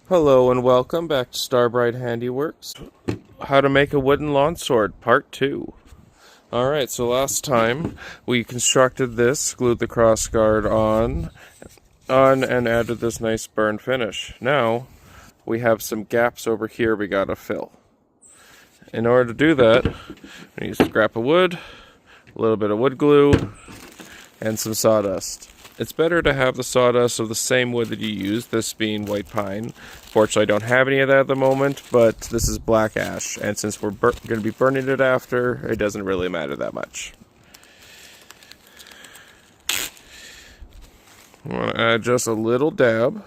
Hello and welcome back to Starbright Handiworks. How to make a wooden lawn sword, part 2. Alright, so last time we constructed this, glued the crossguard on and added this nice burn finish. Now, we have some gaps over here we gotta fill. In order to do that, we use a scrap of wood, a little bit of wood glue, and some sawdust. It's better to have the sawdust of the same wood that you use, this being white pine. Fortunately, I don't have any of that at the moment, but this is black ash, and since we're going to be burning it after, it doesn't really matter that much. I'm going to add just a little dab.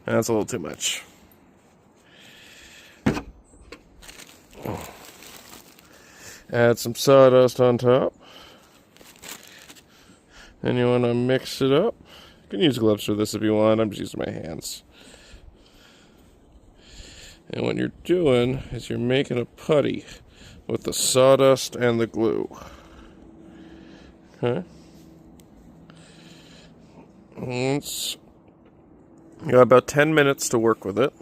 That's a little too much. Add some sawdust on top. And you want to mix it up. You can use gloves for this if you want. I'm just using my hands. And what you're doing is you're making a putty with the sawdust and the glue. Okay? Once you got about 10 minutes to work with it.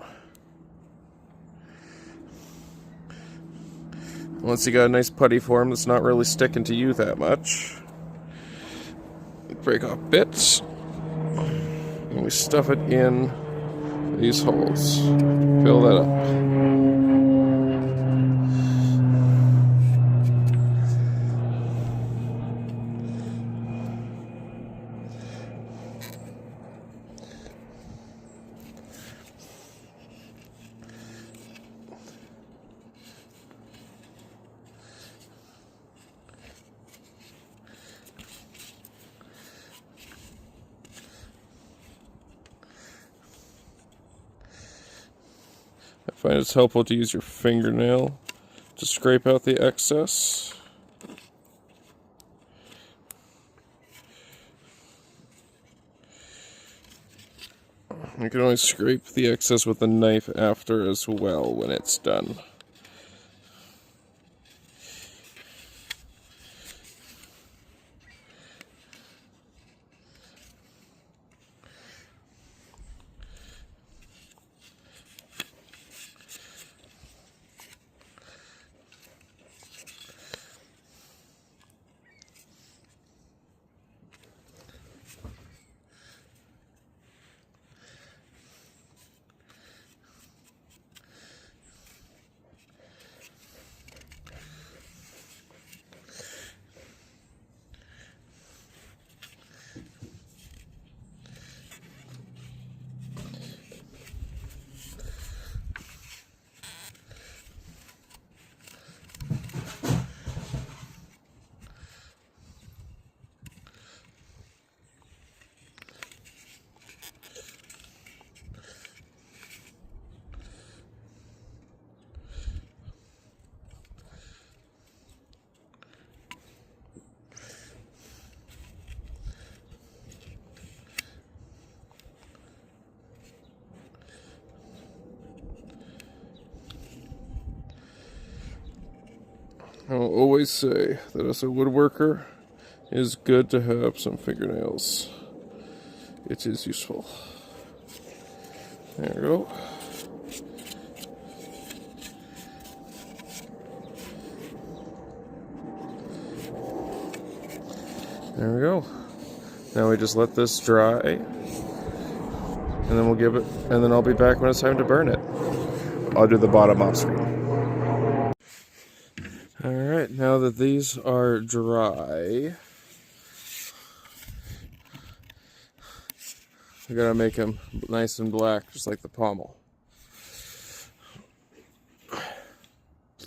Once you got a nice putty form that's not really sticking to you that much, break off bits, and we stuff it in these holes. Fill that up. I find it's helpful to use your fingernail to scrape out the excess. You can always scrape the excess with a knife after as well when it's done. I will always say that as a woodworker, it is good to have some fingernails. It is useful. There we go. There we go. Now we just let this dry, and then we'll give it, and then I'll be back when it's time to burn it. I'll do the bottom off screen. Alright, now that these are dry, we're going to make them nice and black, just like the pommel.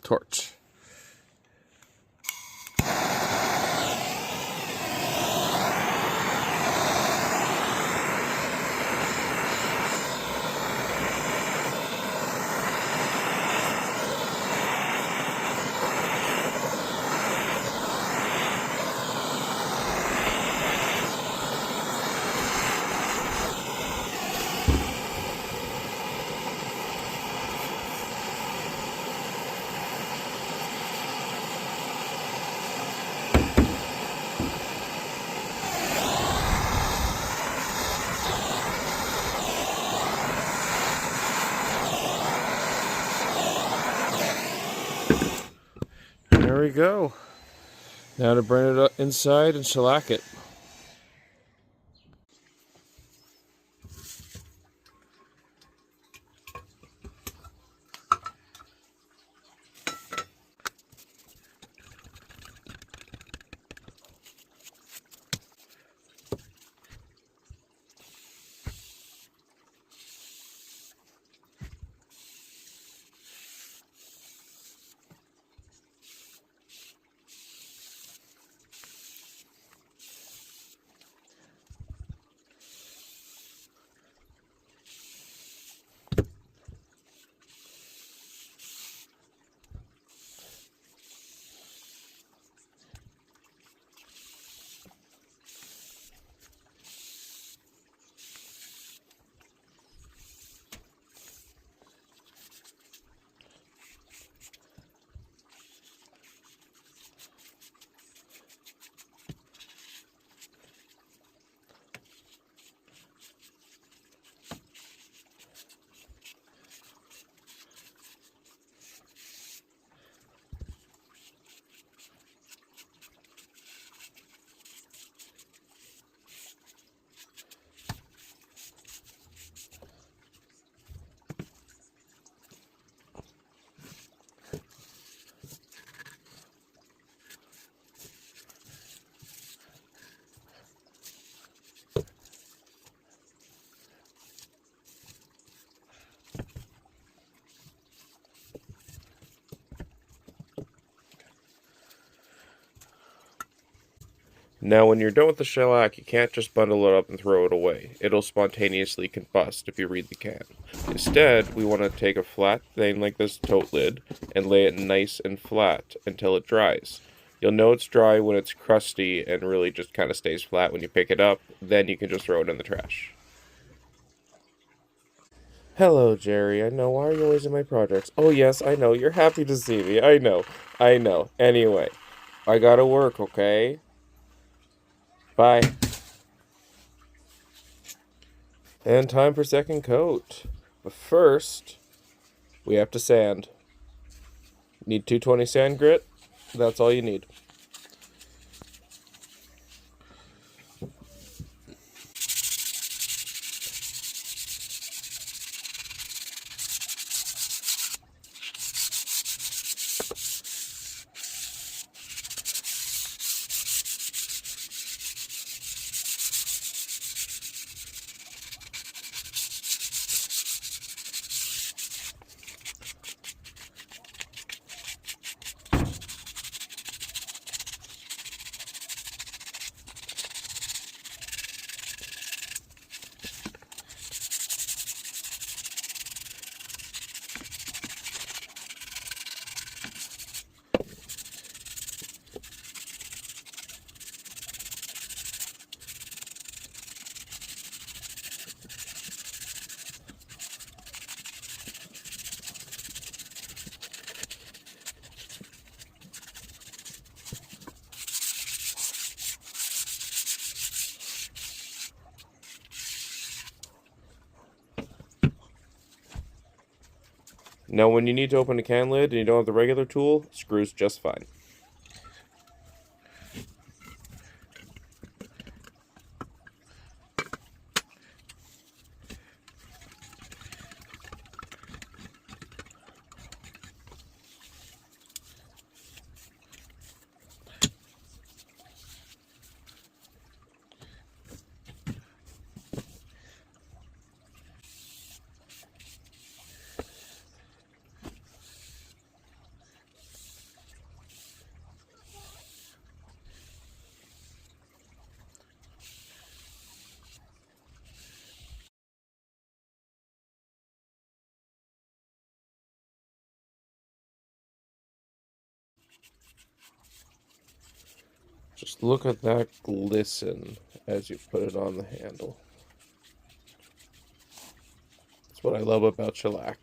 Torch. we go. Now to bring it up inside and shellac it. Now when you're done with the shellac, you can't just bundle it up and throw it away. It'll spontaneously combust if you read the can. Instead, we want to take a flat thing like this tote lid and lay it nice and flat until it dries. You'll know it's dry when it's crusty and really just kind of stays flat when you pick it up. Then you can just throw it in the trash. Hello, Jerry. I know. Why are you always in my projects? Oh, yes, I know. You're happy to see me. I know. I know. Anyway, I gotta work, okay? Bye. And time for second coat. But first, we have to sand. Need 220 sand grit. That's all you need. Now when you need to open a can lid and you don't have the regular tool, screws just fine. Just look at that glisten as you put it on the handle. That's what I love about shellac.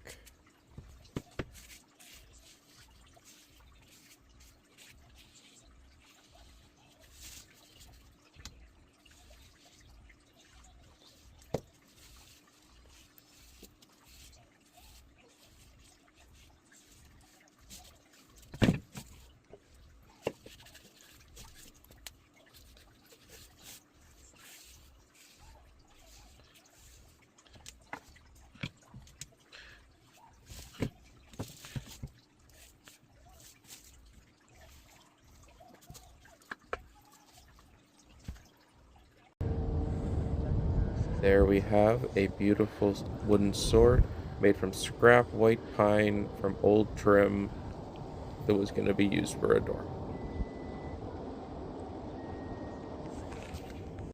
There we have a beautiful wooden sword made from scrap white pine from old trim that was going to be used for a door.